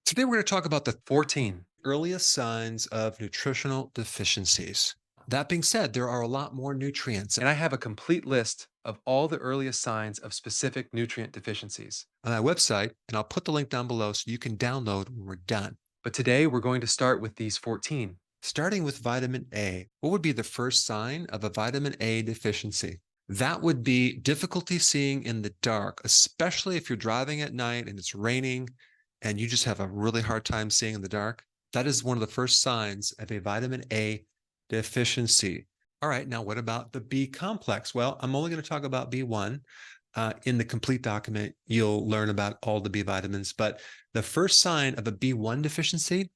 Today, we're going to talk about the 14 earliest signs of nutritional deficiencies. That being said, there are a lot more nutrients, and I have a complete list of all the earliest signs of specific nutrient deficiencies on my website, and I'll put the link down below so you can download when we're done. But today, we're going to start with these 14. Starting with vitamin A, what would be the first sign of a vitamin A deficiency? That would be difficulty seeing in the dark, especially if you're driving at night and it's raining and you just have a really hard time seeing in the dark. That is one of the first signs of a vitamin A deficiency. All right, now what about the B complex? Well, I'm only going to talk about B1. In the complete document, you'll learn about all the B vitamins, but the first sign of a B1 deficiency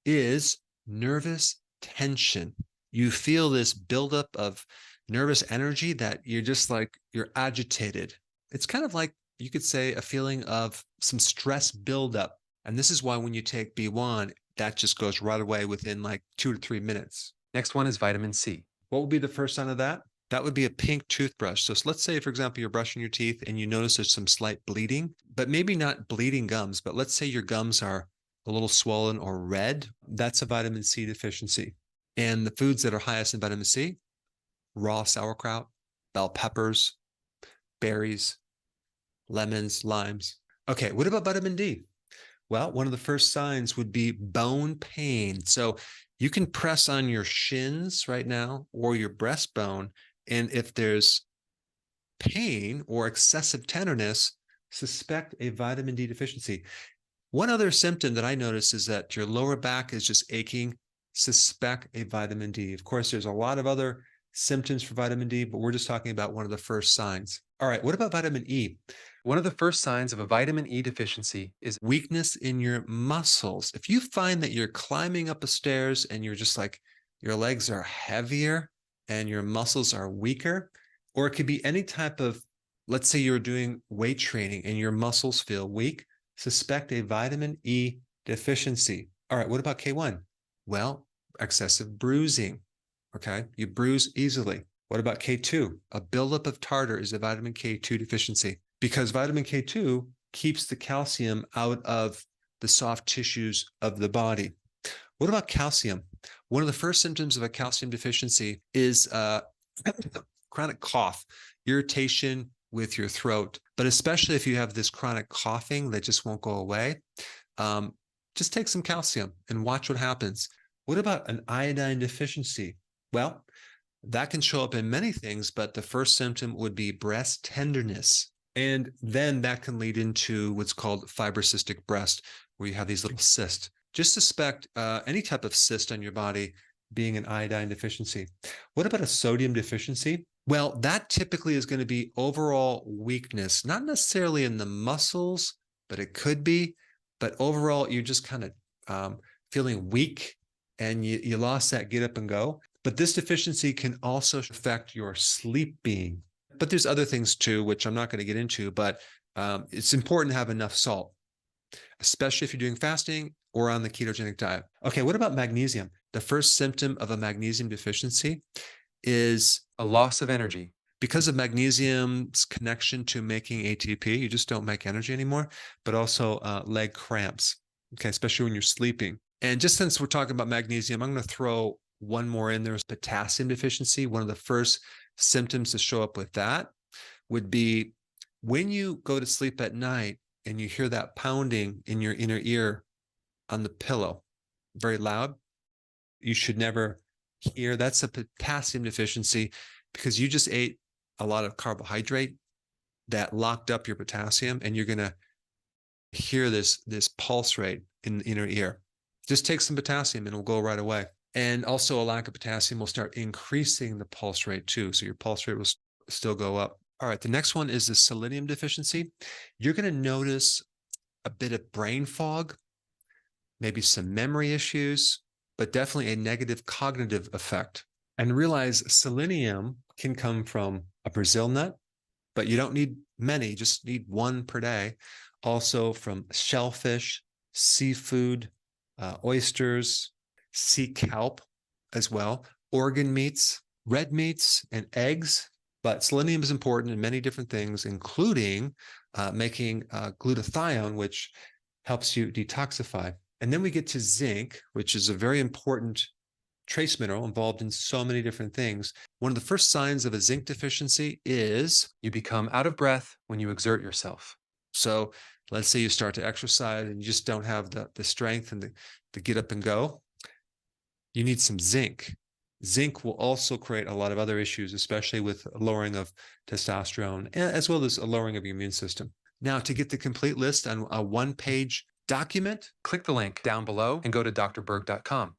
is nervous tension. You feel this buildup of nervous energy that you're just like, you're agitated. It's kind of like you could say a feeling of some stress buildup. And this is why when you take B1, that just goes right away within like 2 to 3 minutes. Next one is vitamin C. What would be the first sign of that? That would be a pink toothbrush. So let's say, for example, you're brushing your teeth and you notice there's some slight bleeding, but maybe not bleeding gums, but let's say your gums are a little swollen or red. That's a vitamin C deficiency. And the foods that are highest in vitamin C, raw sauerkraut, bell peppers, berries, lemons, limes. Okay, what about vitamin D? Well, one of the first signs would be bone pain. So you can press on your shins right now or your breastbone, and if there's pain or excessive tenderness, suspect a vitamin D deficiency. One other symptom that I notice is that your lower back is just aching. Suspect a vitamin D. Of course, there's a lot of other symptoms for vitamin D, but we're just talking about one of the first signs. All right, what about vitamin E? One of the first signs of a vitamin E deficiency is weakness in your muscles. If you find that you're climbing up the stairs and you're just like, your legs are heavier and your muscles are weaker, or it could be any type of, let's say you're doing weight training and your muscles feel weak, suspect a vitamin E deficiency. All right, what about K1? Well, excessive bruising. Okay, you bruise easily. What about K2? A buildup of tartar is a vitamin K2 deficiency because vitamin K2 keeps the calcium out of the soft tissues of the body. What about calcium? One of the first symptoms of a calcium deficiency is chronic cough, irritation with your throat, but especially if you have this chronic coughing that just won't go away, just take some calcium and watch what happens. What about an iodine deficiency? Well, that can show up in many things, but the first symptom would be breast tenderness. And then that can lead into what's called fibrocystic breast, where you have these little cysts. Just suspect any type of cyst on your body being an iodine deficiency. What about a sodium deficiency? Well, that typically is going to be overall weakness, not necessarily in the muscles, but it could be. But overall, you're just kind of feeling weak and you lost that get up and go. But this deficiency can also affect your sleeping. But there's other things too, which I'm not going to get into, but it's important to have enough salt, especially if you're doing fasting or on the ketogenic diet. Okay, what about magnesium? The first symptom of a magnesium deficiency is a loss of energy. Because of magnesium's connection to making ATP, you just don't make energy anymore, but also leg cramps, okay, especially when you're sleeping. And just since we're talking about magnesium, I'm going to throw one more in there is potassium deficiency. One of the first symptoms to show up with that would be when you go to sleep at night and you hear that pounding in your inner ear on the pillow, very loud, you should never hear. That's a potassium deficiency because you just ate a lot of carbohydrate that locked up your potassium, and you're going to hear this pulse rate in the inner ear. Just take some potassium and it'll go right away. And also a lack of potassium will start increasing the pulse rate too. So your pulse rate will still go up. All right, the next one is the selenium deficiency. You're going to notice a bit of brain fog, maybe some memory issues, but definitely a negative cognitive effect. And realize selenium can come from a Brazil nut, but you don't need many, just need one per day. Also from shellfish, seafood, oysters, sea kelp as well, organ meats, red meats, and eggs. But selenium is important in many different things, including making glutathione, which helps you detoxify. And then we get to zinc, which is a very important trace mineral involved in so many different things. One of the first signs of a zinc deficiency is you become out of breath when you exert yourself. So let's say you start to exercise and you just don't have the strength and the get up and go. You need some zinc. Zinc will also create a lot of other issues, especially with lowering of testosterone, as well as a lowering of your immune system. Now, to get the complete list on a one-page document, click the link down below and go to drberg.com.